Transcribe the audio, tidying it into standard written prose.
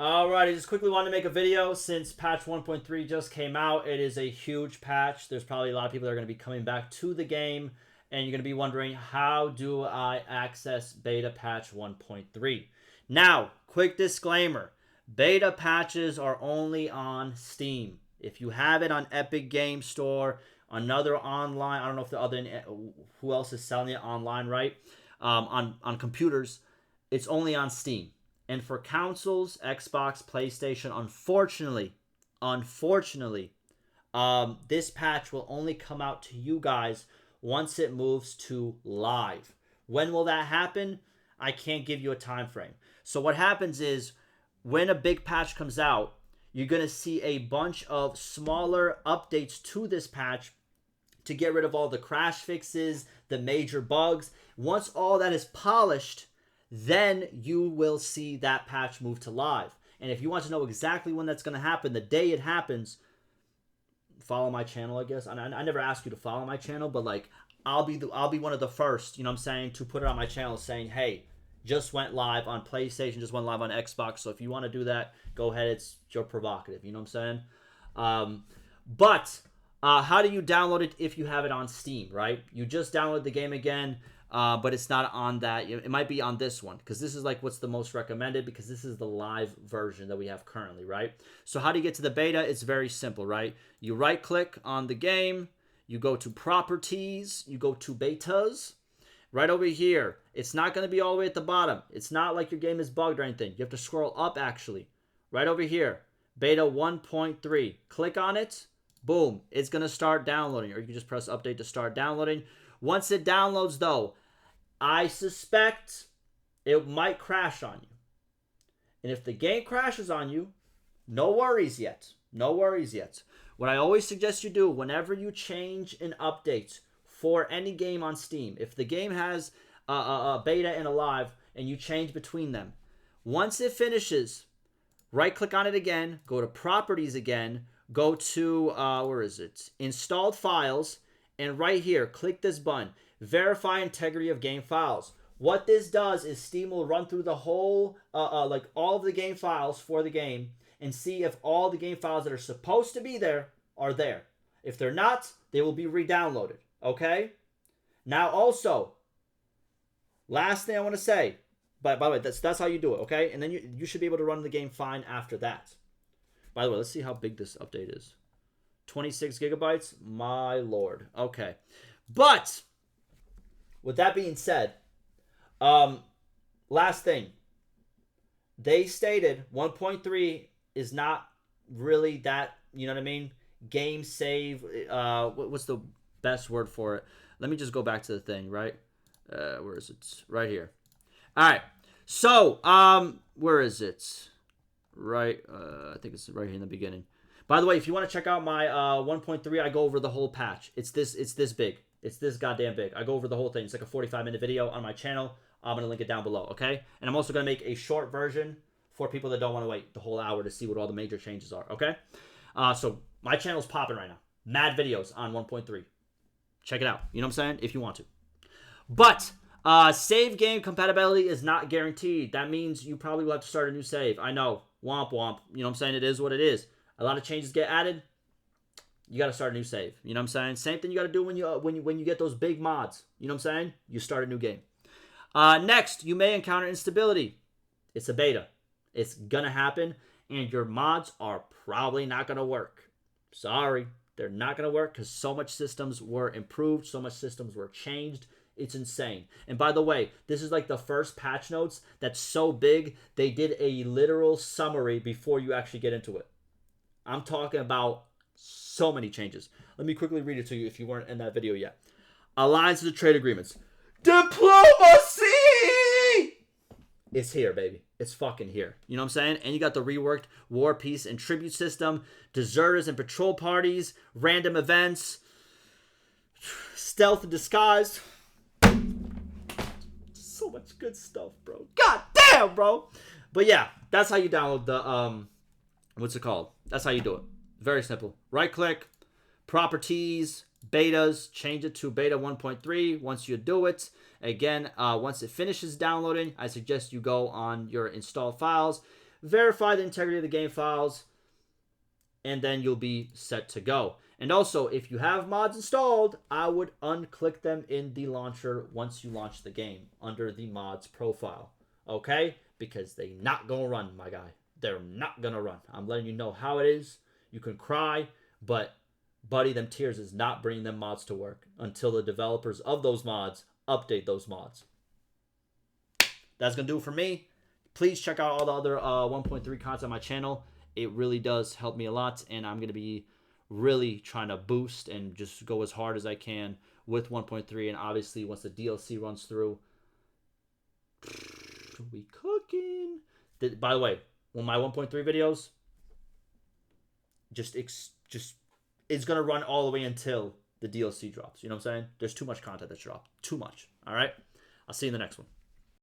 Alrighty, just quickly wanted to make a video since patch 1.3 just came out. It is a huge patch. There's probably a lot of people that are going to be coming back to the game, and you're going to be wondering, how do I access beta patch 1.3? Now, quick disclaimer. Beta patches are only on Steam. If you have it on Epic Game Store, another online, I don't know if the other, who else is selling it online, right? On computers, it's only on Steam. And for consoles, Xbox, PlayStation, unfortunately, this patch will only come out to you guys once it moves to live. When will that happen? I can't give you a time frame. So what happens is, when a big patch comes out, you're going to see a bunch of smaller updates to this patch to get rid of all the crash fixes, the major bugs. Once all that is polished, then you will see that patch move to live. And if you want to know exactly when that's going to happen, the day it happens, follow my channel, I guess. I never ask you to follow my channel, but like I'll be one of the first, you know what I'm saying, to put it on my channel saying, hey, just went live on PlayStation, just went live on Xbox. So if you want to do that, go ahead. It's your prerogative, you know what I'm saying? How do you download it if you have it on Steam, right? You just download the game again. But it's not on that. It might be on this one, because this is like what's the most recommended, because this is the live version that we have currently, right? So how do you get to the beta? It's very simple, right? You right click on the game, you go to properties, you go to betas. Right over here, it's not going to be all the way at the bottom. It's not like your game is bugged or anything. You have to scroll up, actually. Right over here, beta 1.3. Click on it. Boom. It's going to start downloading. Or you can just press update to start downloading. Once it downloads, though, I suspect it might crash on you. And if the game crashes on you, no worries yet. No worries yet. What I always suggest you do whenever you change an update for any game on Steam, if the game has a beta and a live and you change between them, once it finishes, right click on it again, go to properties again, go to, where is it? Installed files, and right here, click this button. Verify integrity of game files. What this does is Steam will run through the whole, like all of the game files for the game and see if all the game files that are supposed to be there are there. If they're not, they will be re-downloaded. Okay? Now also, last thing I want to say, by the way, that's how you do it, okay? And then you should be able to run the game fine after that. By the way, let's see how big this update is. 26 gigabytes? My lord. Okay. But with that being said, last thing. They stated 1.3 is not really that, you know what I mean? Game save. What's the best word for it? Let me just go back to the thing, right? Where is it? Right here. All right. So, where is it? Right. I think it's right here in the beginning. By the way, if you want to check out my 1.3, I go over the whole patch. It's this big. It's this goddamn big. I go over the whole thing. It's like a 45-minute video on my channel. I'm going to link it down below, okay? And I'm also going to make a short version for people that don't want to wait the whole hour to see what all the major changes are, okay? So my channel's popping right now. Mad videos on 1.3. Check it out. You know what I'm saying? If you want to. But save game compatibility is not guaranteed. That means you probably will have to start a new save. I know. Womp womp. You know what I'm saying? It is what it is. A lot of changes get added. You got to start a new save. You know what I'm saying? Same thing you got to do when you get those big mods. You know what I'm saying? You start a new game. Next, you may encounter instability. It's a beta. It's going to happen, and your mods are probably not going to work. Sorry. They're not going to work because so much systems were improved. So much systems were changed. It's insane. And by the way, this is like the first patch notes that's so big, they did a literal summary before you actually get into it. I'm talking about so many changes. Let me quickly read it to you if you weren't in that video yet. Alliances and trade agreements. Diplomacy! It's here, baby. It's fucking here. You know what I'm saying? And you got the reworked war, peace, and tribute system, deserters and patrol parties, random events, stealth and disguise. So much good stuff, bro. God damn, bro. But yeah, that's how you download the, what's it called? That's how you do it. Very simple. Right click, properties, betas, change it to beta 1.3. Once you do it, again, once it finishes downloading, I suggest you go on your installed files, verify the integrity of the game files, and then you'll be set to go. And also, if you have mods installed, I would unclick them in the launcher once you launch the game under the mods profile. Okay? Because they not gonna run, my guy. They're not gonna run. I'm letting you know how it is. You can cry, but buddy, them tears is not bringing them mods to work until the developers of those mods update those mods. That's gonna do it for me. Please check out all the other 1.3 content on my channel. It really does help me a lot, and I'm gonna be really trying to boost and just go as hard as I can with 1.3. And obviously, once the DLC runs through, we cooking. By the way, when my 1.3 videos just it's gonna run all the way until the DLC drops. You know what I'm saying? There's too much content that's dropped. Too much. All right. I'll see you in the next one.